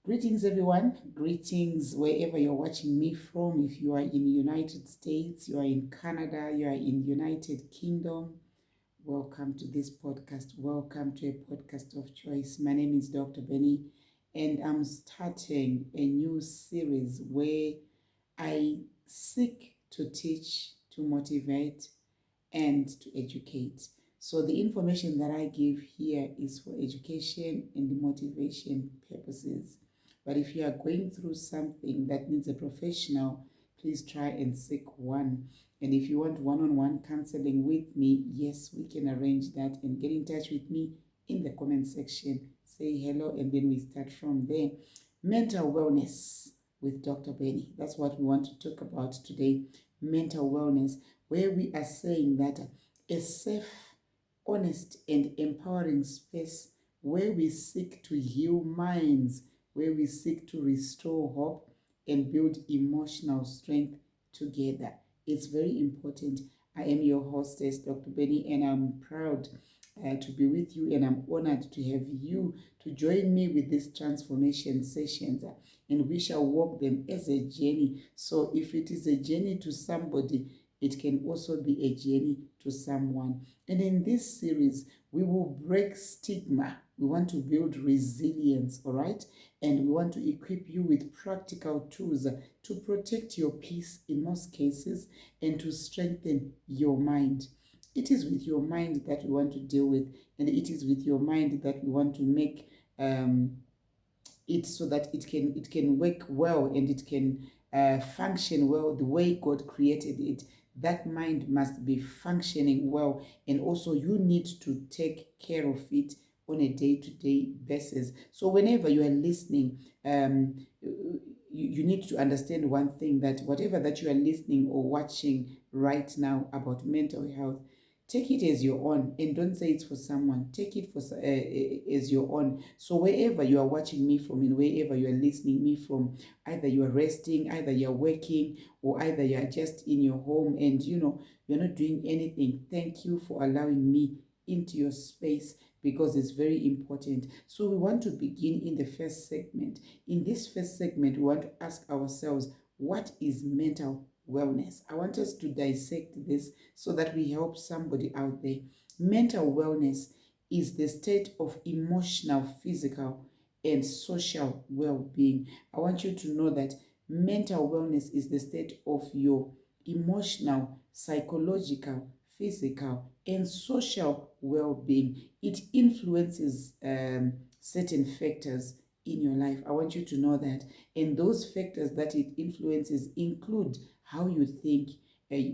Greetings, everyone. Greetings wherever you're watching me from. If you are in the United States, you are in Canada, you are in United Kingdom, welcome to this podcast. Welcome to a podcast of choice. My name is Dr. Benny, and I'm starting a new series where I seek to teach, to motivate, and to educate. So the information that I give here is for education and motivation purposes. But if you are going through something that needs a professional, please try and seek one. And if you want one-on-one counseling with me, yes, we can arrange that and get in touch with me in the comment section. Say hello and then we start from there. Mental wellness with Dr. Benny. That's what we want to talk about today. Mental wellness, where we are saying that a safe, honest, and empowering space where we seek to heal minds, where we seek to restore hope and build emotional strength together. It's very important. I am your hostess, Dr. Benny, and I'm proud to be with you, and I'm honored to have you to join me with these transformation sessions, and we shall walk them as a journey. So if it is a journey to somebody, it can also be a journey to someone. And in this series, we will break stigma. We want to build resilience, all right? And we want to equip you with practical tools to protect your peace in most cases and to strengthen your mind. It is with your mind that we want to deal with, and it is with your mind that we want to make it so that it can work well and it can function well the way God created it. That mind must be functioning well, and also you need to take care of it on a day-to-day basis. So whenever you are listening, you need to understand one thing, that whatever that you are listening or watching right now about mental health, take it as your own and don't say it's for someone. Take it for as your own. So wherever you are watching me from and wherever you are listening me from, either you are resting, either you are working, or either you are just in your home and you're not doing anything, thank you for allowing me into your space, because it's very important. So we want to begin in the first segment. In this first segment, we want to ask ourselves, what is mental wellness? I want us to dissect this so that we help somebody out there. Mental wellness is the state of emotional, physical, and social well-being. I want you to know that mental wellness is the state of your emotional, psychological, physical, and social well-being. It influences certain factors in your life. I want you to know that. And those factors that it influences include how you think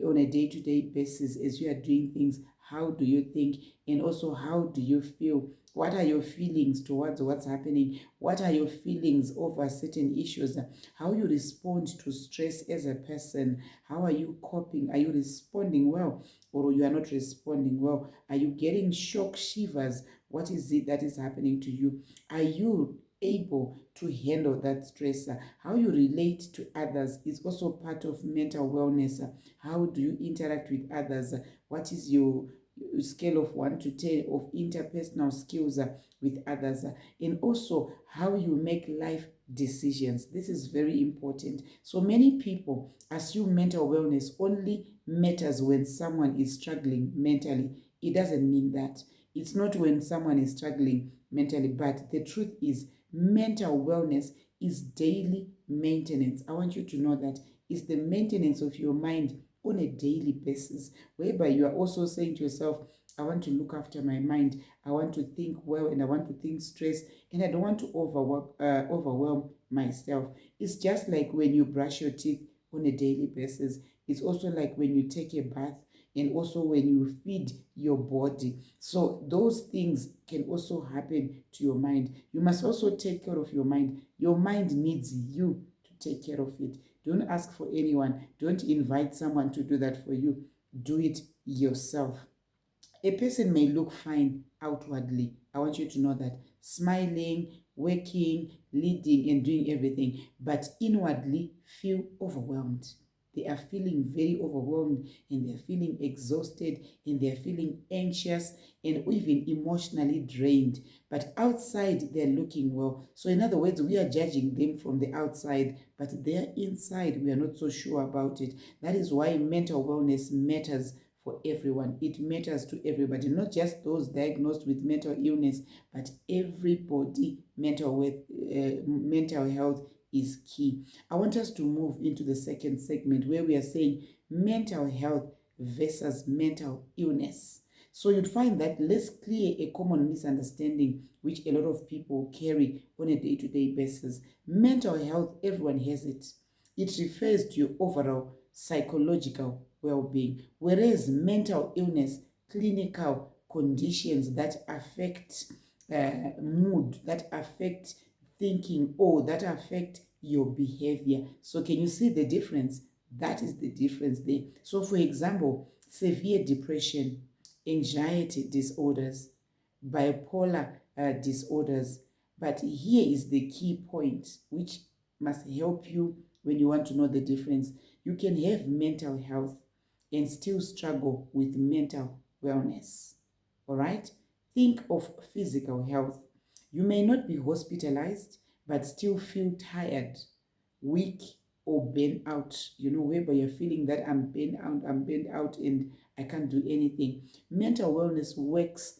on a day-to-day basis as you are doing things. How do you think? And also, how do you feel? What are your feelings towards what's happening? What are your feelings over certain issues? How you respond to stress as a person? How are you coping? Are you responding well, or you are not responding well? Are you getting shock shivers? What is it that is happening to you? Are you able to handle that stress? How you relate to others is also part of mental wellness. How do you interact with others? What is your scale of 1 to 10 of interpersonal skills with others? And also how you make life decisions. This is very important. So many people assume mental wellness only matters when someone is struggling mentally. It doesn't mean that. It's not when someone is struggling mentally, but the truth is mental wellness is daily maintenance. I want you to know that it's the maintenance of your mind on a daily basis, whereby you are also saying to yourself, I want to look after my mind. I want to think well and I want to think stress, and I don't want to overwhelm myself. It's just like when you brush your teeth on a daily basis. It's also like when you take a bath, and also when you feed your body. So those things can also happen to your mind. You must also take care of your mind. Your mind needs you to take care of it. Don't ask for anyone. Don't invite someone to do that for you. Do it yourself. A person may look fine outwardly. I want you to know that. Smiling, working, leading, and doing everything, but inwardly feel overwhelmed. they are feeling very overwhelmed, and they're feeling exhausted, and they're feeling anxious, and even emotionally drained. But outside, they're looking well. So, in other words, we are judging them from the outside, but their inside, we are not so sure about it. That is why mental wellness matters for everyone. It matters to everybody, not just those diagnosed with mental illness, but everybody. Mental health is key. I want us to move into the second segment where we are saying mental health versus mental illness. So you'd find that let's clear a common misunderstanding which a lot of people carry on a day-to-day basis. Mental health, everyone has it. It refers to your overall psychological well-being, whereas mental illness, clinical conditions that affect mood, that affect thinking, or that affect your behavior. So can you see the difference? That is the difference there. So for example, severe depression, anxiety disorders, bipolar disorders. But here is the key point which must help you when you want to know the difference. You can have mental health and still struggle with mental wellness. All right? Think of physical health. You may not be hospitalized, but still feel tired, weak, or burnt out. Whereby you're feeling that I'm burnt out, and I can't do anything. Mental wellness works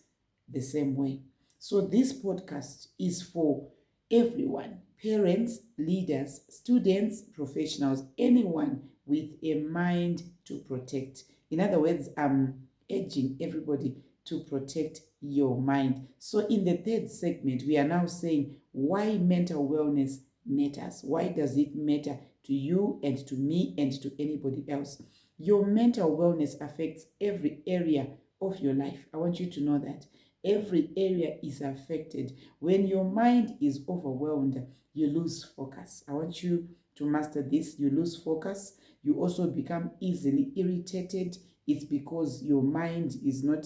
the same way. So this podcast is for everyone: parents, leaders, students, professionals, anyone with a mind to protect. In other words, I'm urging everybody to protect your mind. So in the third segment, we are now saying why mental wellness matters. Why does it matter to you and to me and to anybody else? Your mental wellness affects every area of your life. I want you to know that. Every area is affected. When your mind is overwhelmed, you lose focus. I want you to master this. You lose focus. You also become easily irritated. It's because your mind is not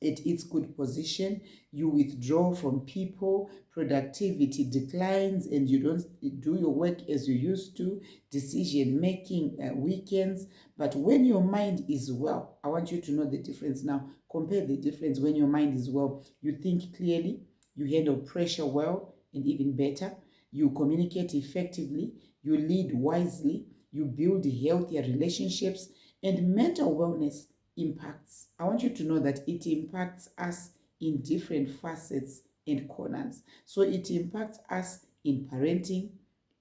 at its good position. You withdraw from people, productivity declines, and you don't do your work as you used to. Decision making weakens. But when your mind is well, I want you to know the difference now. Compare the difference. When your mind is well, you think clearly, you handle pressure well and even better, you communicate effectively, you lead wisely, you build healthier relationships, and mental wellness impacts. I want you to know that it impacts us in different facets and corners. So it impacts us in parenting,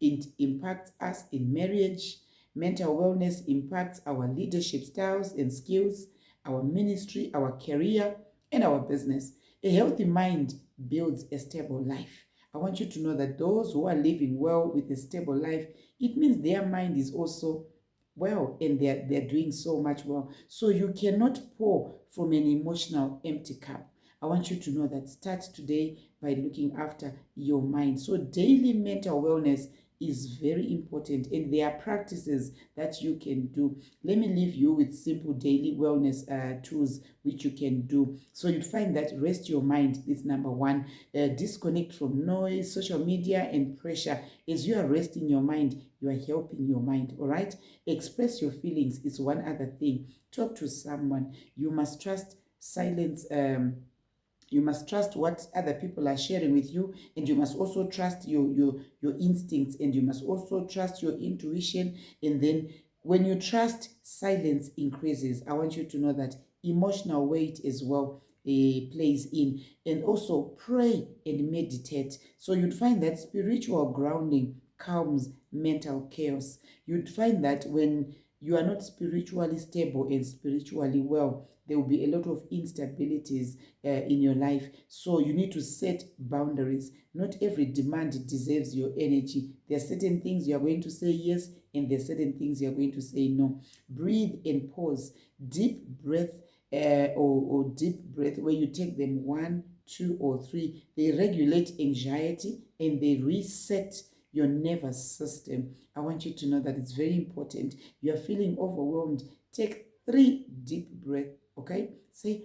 it impacts us in marriage. Mental wellness impacts our leadership styles and skills, our ministry, our career, and our business. A healthy mind builds a stable life. I want you to know that those who are living well with a stable life, it means their mind is also well, and they're doing so much well. So you cannot pour from an emotional empty cup. I want you to know that. Start today by looking after your mind. So daily mental wellness is very important, and there are practices that you can do. Let me leave you with simple daily wellness tools which you can do. So you find that rest your mind is number one. Disconnect from noise, social media, and pressure. As you are resting your mind, you are helping your mind. All right. Express your feelings is one other thing. Talk to someone. You must trust silence. You must trust what other people are sharing with you, and you must also trust your instincts, and you must also trust your intuition. And then when you trust, silence increases. I want you to know that emotional weight as well plays in. And also pray and meditate. So you'd find that spiritual grounding calms mental chaos. You'd find that when you are not spiritually stable and spiritually well, there will be a lot of instabilities in your life. So you need to set boundaries. Not every demand deserves your energy. There are certain things you are going to say yes, and there are certain things you are going to say no. Breathe and pause. Deep breath or deep breath, where you take them 1, 2, or 3. They regulate anxiety and they reset your nervous system. I want you to know that it's very important. You are feeling overwhelmed. Take 3 deep breaths, okay? Say,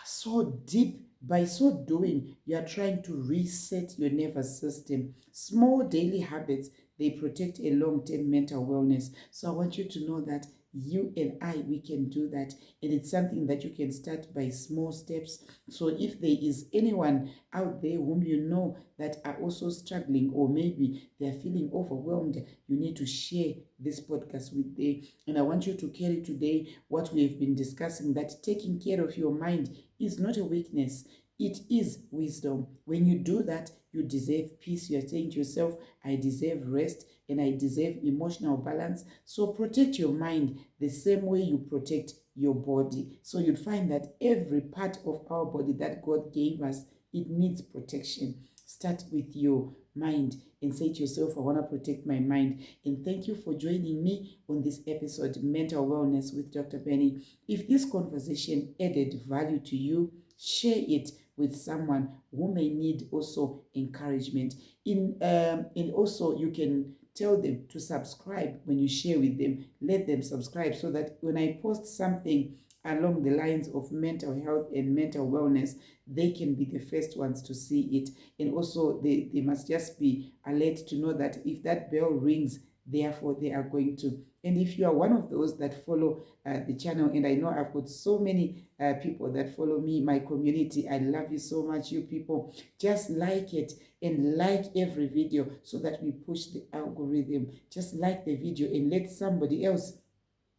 so deep. By so doing, you are trying to reset your nervous system. Small daily habits they protect a long-term mental wellness. So I want you to know that you and I, we can do that. And it's something that you can start by small steps. So if there is anyone out there whom you know that are also struggling, or maybe they're feeling overwhelmed, you need to share this podcast with them. And I want you to carry today what we have been discussing, that taking care of your mind is not a weakness. It is wisdom. When you do that, you deserve peace. You are saying to yourself, I deserve rest and I deserve emotional balance. So protect your mind the same way you protect your body. So you'd find that every part of our body that God gave us, it needs protection. Start with your mind and say to yourself, I want to protect my mind. And thank you for joining me on this episode, Mental Wellness with Dr. Penny. If this conversation added value to you, share it with someone who may need also encouragement. And also you can tell them to subscribe. When you share with them, let them subscribe, so that when I post something along the lines of mental health and mental wellness, they can be the first ones to see it. And also they must just be alert to know that if that bell rings, therefore they are going to. And if you are one of those that follow the channel, and I know I've got so many people that follow me, my community, I love you so much, you people. Just like it and like every video, so that we push the algorithm. Just like the video and let somebody else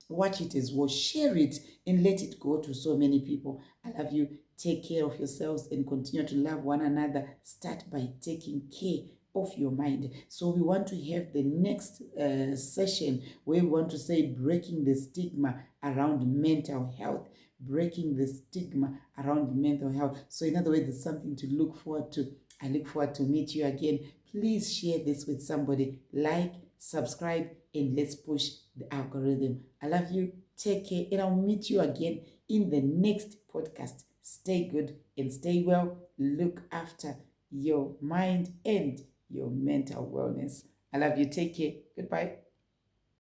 watch it as well. Share it and let it go to so many people. I love you. Take care of yourselves and continue to love one another. Start by taking care of your mind. So we want to have the next session where we want to say breaking the stigma around mental health. Breaking the stigma around mental health. So in other words, it's something to look forward to. I look forward to meet you again. Please share this with somebody. Like, subscribe, and let's push the algorithm. I love you. Take care, and I'll meet you again in the next podcast. Stay good and stay well. Look after your mind and your mental wellness. I love you. Take care. Goodbye.